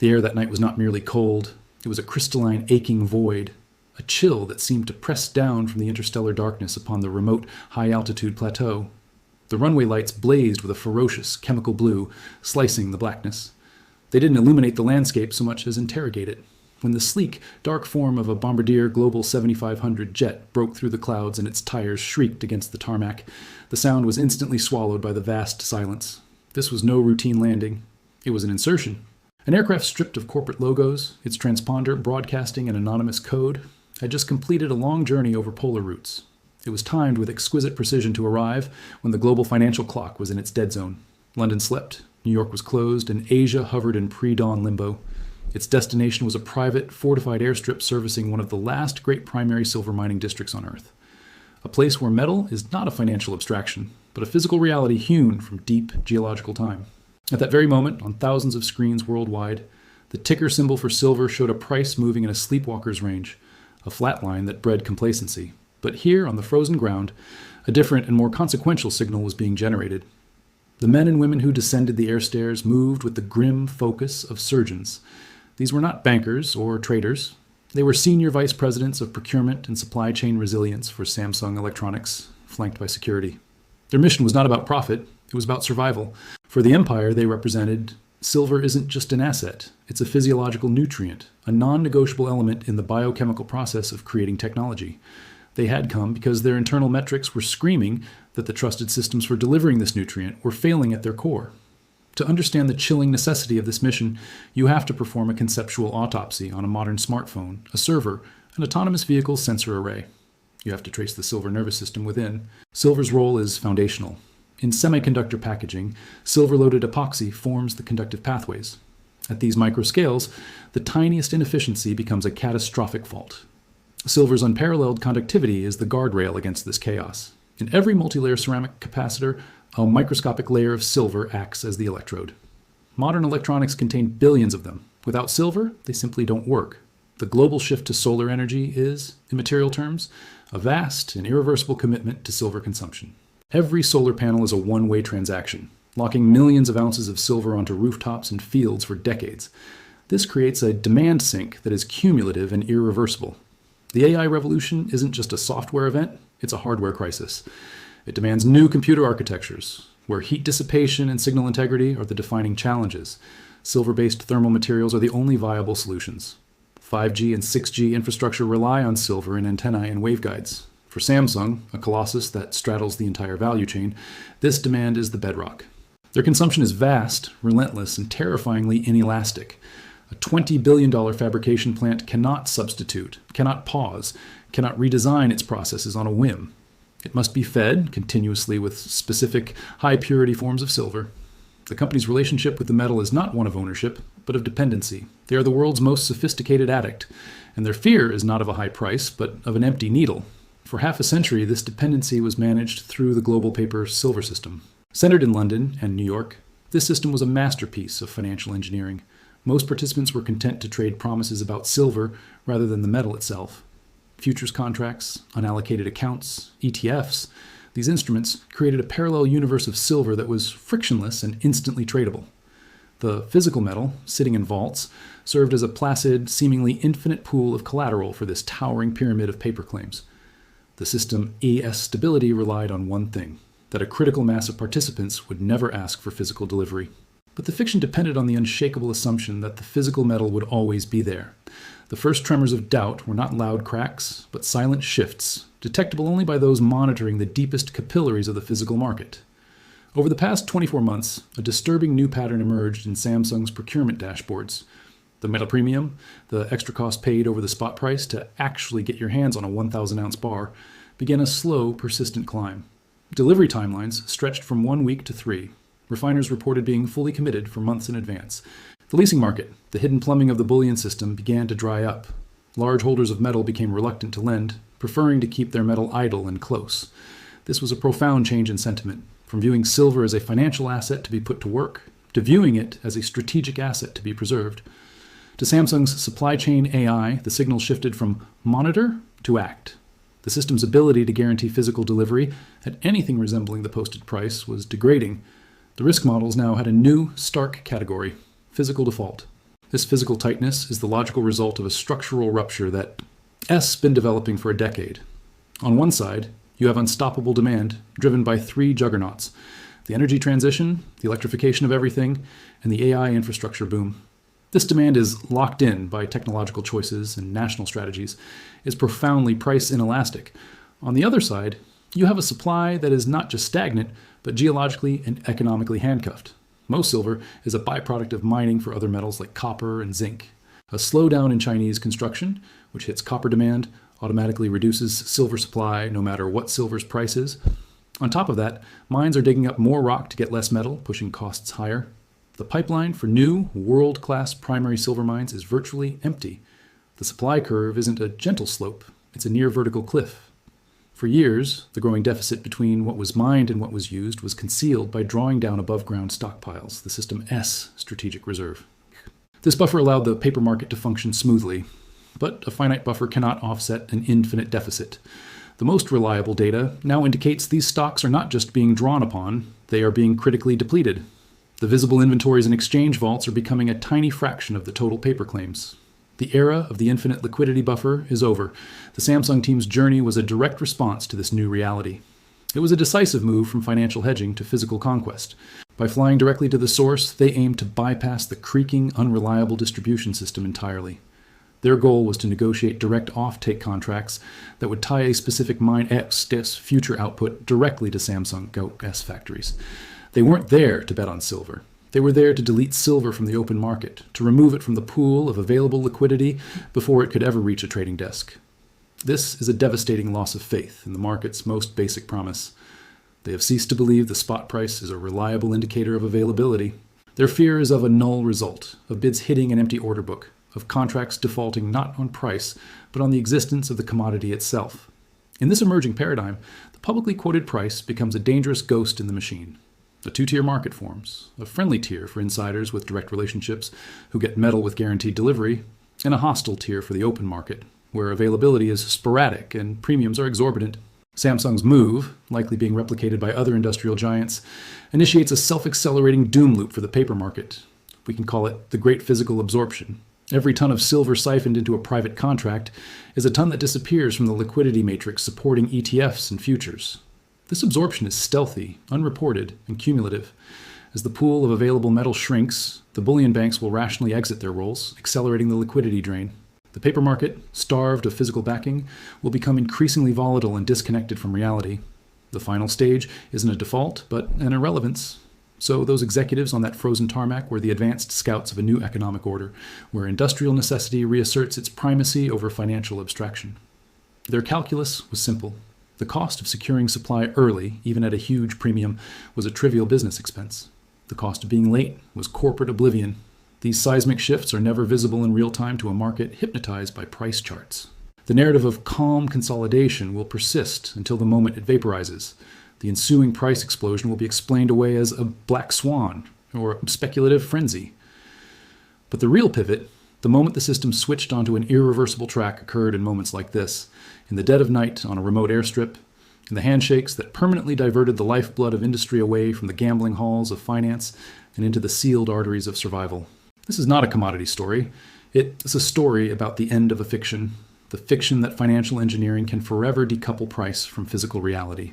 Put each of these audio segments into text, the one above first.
The air that night was not merely cold, it was a crystalline, aching void, a chill that seemed to press down from the interstellar darkness upon the remote, high-altitude plateau. The runway lights blazed with a ferocious, chemical blue, slicing the blackness. They didn't illuminate the landscape so much as interrogate it. When the sleek, dark form of a Bombardier Global 7500 jet broke through the clouds and its tires shrieked against the tarmac, the sound was instantly swallowed by the vast silence. This was no routine landing. It was an insertion. An aircraft stripped of corporate logos, its transponder broadcasting an anonymous code, had just completed a long journey over polar routes. It was timed with exquisite precision to arrive when the global financial clock was in its dead zone. London slept, New York was closed, and Asia hovered in pre-dawn limbo. Its destination was a private, fortified airstrip servicing one of the last great primary silver mining districts on Earth. A place where metal is not a financial abstraction, but a physical reality hewn from deep geological time. At that very moment, on thousands of screens worldwide, the ticker symbol for silver showed a price moving in a sleepwalker's range, a flat line that bred complacency. But here, on the frozen ground, a different and more consequential signal was being generated. The men and women who descended the air stairs moved with the grim focus of surgeons. These were not bankers or traders. They were senior vice presidents of procurement and supply chain resilience for Samsung Electronics, flanked by security. Their mission was not about profit, it was about survival. For the empire they represented, silver isn't just an asset, it's a physiological nutrient, a non-negotiable element in the biochemical process of creating technology. They had come because their internal metrics were screaming that the trusted systems for delivering this nutrient were failing at their core. To understand the chilling necessity of this mission, you have to perform a conceptual autopsy on a modern smartphone, a server, an autonomous vehicle sensor array. You have to trace the silver nervous system within. Silver's role is foundational. In semiconductor packaging, silver-loaded epoxy forms the conductive pathways. At these microscales, the tiniest inefficiency becomes a catastrophic fault. Silver's unparalleled conductivity is the guardrail against this chaos. In every multilayer ceramic capacitor, a microscopic layer of silver acts as the electrode. Modern electronics contain billions of them. Without silver, they simply don't work. The global shift to solar energy is, in material terms, a vast and irreversible commitment to silver consumption. Every solar panel is a one-way transaction, locking millions of ounces of silver onto rooftops and fields for decades. This creates a demand sink that is cumulative and irreversible. The AI revolution isn't just a software event, it's a hardware crisis. It demands new computer architectures, where heat dissipation and signal integrity are the defining challenges. Silver-based thermal materials are the only viable solutions. 5G and 6G infrastructure rely on silver in antennae and waveguides. For Samsung, a colossus that straddles the entire value chain, this demand is the bedrock. Their consumption is vast, relentless, and terrifyingly inelastic. A $20 billion fabrication plant cannot substitute, cannot pause, cannot redesign its processes on a whim. It must be fed continuously with specific, high-purity forms of silver. The company's relationship with the metal is not one of ownership, but of dependency. They are the world's most sophisticated addict, and their fear is not of a high price, but of an empty needle. For half a century, this dependency was managed through the global paper silver system. Centered in London and New York, this system was a masterpiece of financial engineering. Most participants were content to trade promises about silver rather than the metal itself. Futures contracts, unallocated accounts, ETFs, these instruments created a parallel universe of silver that was frictionless and instantly tradable. The physical metal, sitting in vaults, served as a placid, seemingly infinite pool of collateral for this towering pyramid of paper claims. The system ES stability relied on one thing, that a critical mass of participants would never ask for physical delivery. But the fiction depended on the unshakable assumption that the physical metal would always be there. The first tremors of doubt were not loud cracks, but silent shifts, detectable only by those monitoring the deepest capillaries of the physical market. Over the past 24 months, a disturbing new pattern emerged in Samsung's procurement dashboards. The metal premium, the extra cost paid over the spot price to actually get your hands on a 1,000-ounce bar, began a slow, persistent climb. Delivery timelines stretched from 1 week to 3. Refiners reported being fully committed for months in advance. The leasing market, the hidden plumbing of the bullion system, began to dry up. Large holders of metal became reluctant to lend, preferring to keep their metal idle and close. This was a profound change in sentiment, from viewing silver as a financial asset to be put to work, to viewing it as a strategic asset to be preserved. To Samsung's supply chain AI, the signal shifted from monitor to act. The system's ability to guarantee physical delivery at anything resembling the posted price was degrading. The risk models now had a new, stark category: physical default. This physical tightness is the logical result of a structural rupture that has been developing for a decade. On one side, you have unstoppable demand driven by three juggernauts: the energy transition, the electrification of everything, and the AI infrastructure boom. This demand is locked in by technological choices and national strategies, is profoundly price inelastic. On the other side, you have a supply that is not just stagnant, but geologically and economically handcuffed. Most silver is a byproduct of mining for other metals like copper and zinc. A slowdown in Chinese construction, which hits copper demand, automatically reduces silver supply no matter what silver's price is. On top of that, mines are digging up more rock to get less metal, pushing costs higher. The pipeline for new, world-class primary silver mines is virtually empty. The supply curve isn't a gentle slope, it's a near-vertical cliff. For years, the growing deficit between what was mined and what was used was concealed by drawing down above-ground stockpiles, the System S strategic reserve. This buffer allowed the paper market to function smoothly, but a finite buffer cannot offset an infinite deficit. The most reliable data now indicates these stocks are not just being drawn upon, they are being critically depleted. The visible inventories in exchange vaults are becoming a tiny fraction of the total paper claims. The era of the infinite liquidity buffer is over. The Samsung team's journey was a direct response to this new reality. It was a decisive move from financial hedging to physical conquest. By flying directly to the source, they aimed to bypass the creaking, unreliable distribution system entirely. Their goal was to negotiate direct off-take contracts that would tie a specific mine X's future output directly to Samsung S factories. They weren't there to bet on silver. They were there to delete silver from the open market, to remove it from the pool of available liquidity before it could ever reach a trading desk. This is a devastating loss of faith in the market's most basic promise. They have ceased to believe the spot price is a reliable indicator of availability. Their fear is of a null result, of bids hitting an empty order book, of contracts defaulting not on price, but on the existence of the commodity itself. In this emerging paradigm, the publicly quoted price becomes a dangerous ghost in the machine. A two-tier market forms, a friendly tier for insiders with direct relationships who get metal with guaranteed delivery, and a hostile tier for the open market, where availability is sporadic and premiums are exorbitant. Samsung's move, likely being replicated by other industrial giants, initiates a self-accelerating doom loop for the paper market. We can call it the Great Physical Absorption. Every ton of silver siphoned into a private contract is a ton that disappears from the liquidity matrix supporting ETFs and futures. This absorption is stealthy, unreported, and cumulative. As the pool of available metal shrinks, the bullion banks will rationally exit their roles, accelerating the liquidity drain. The paper market, starved of physical backing, will become increasingly volatile and disconnected from reality. The final stage isn't a default, but an irrelevance. So those executives on that frozen tarmac were the advanced scouts of a new economic order, where industrial necessity reasserts its primacy over financial abstraction. Their calculus was simple. The cost of securing supply early, even at a huge premium, was a trivial business expense. The cost of being late was corporate oblivion. These seismic shifts are never visible in real time to a market hypnotized by price charts. The narrative of calm consolidation will persist until the moment it vaporizes. The ensuing price explosion will be explained away as a black swan or a speculative frenzy. But the real pivot, the moment the system switched onto an irreversible track, occurred in moments like this, in the dead of night on a remote airstrip, in the handshakes that permanently diverted the lifeblood of industry away from the gambling halls of finance and into the sealed arteries of survival. This is not a commodity story. It's a story about the end of a fiction, the fiction that financial engineering can forever decouple price from physical reality.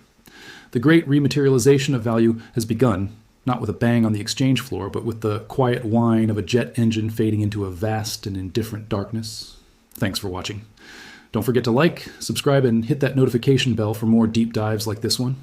The great rematerialization of value has begun, not with a bang on the exchange floor, but with the quiet whine of a jet engine fading into a vast and indifferent darkness. Thanks for watching. Don't forget to like, subscribe, and hit that notification bell for more deep dives like this one.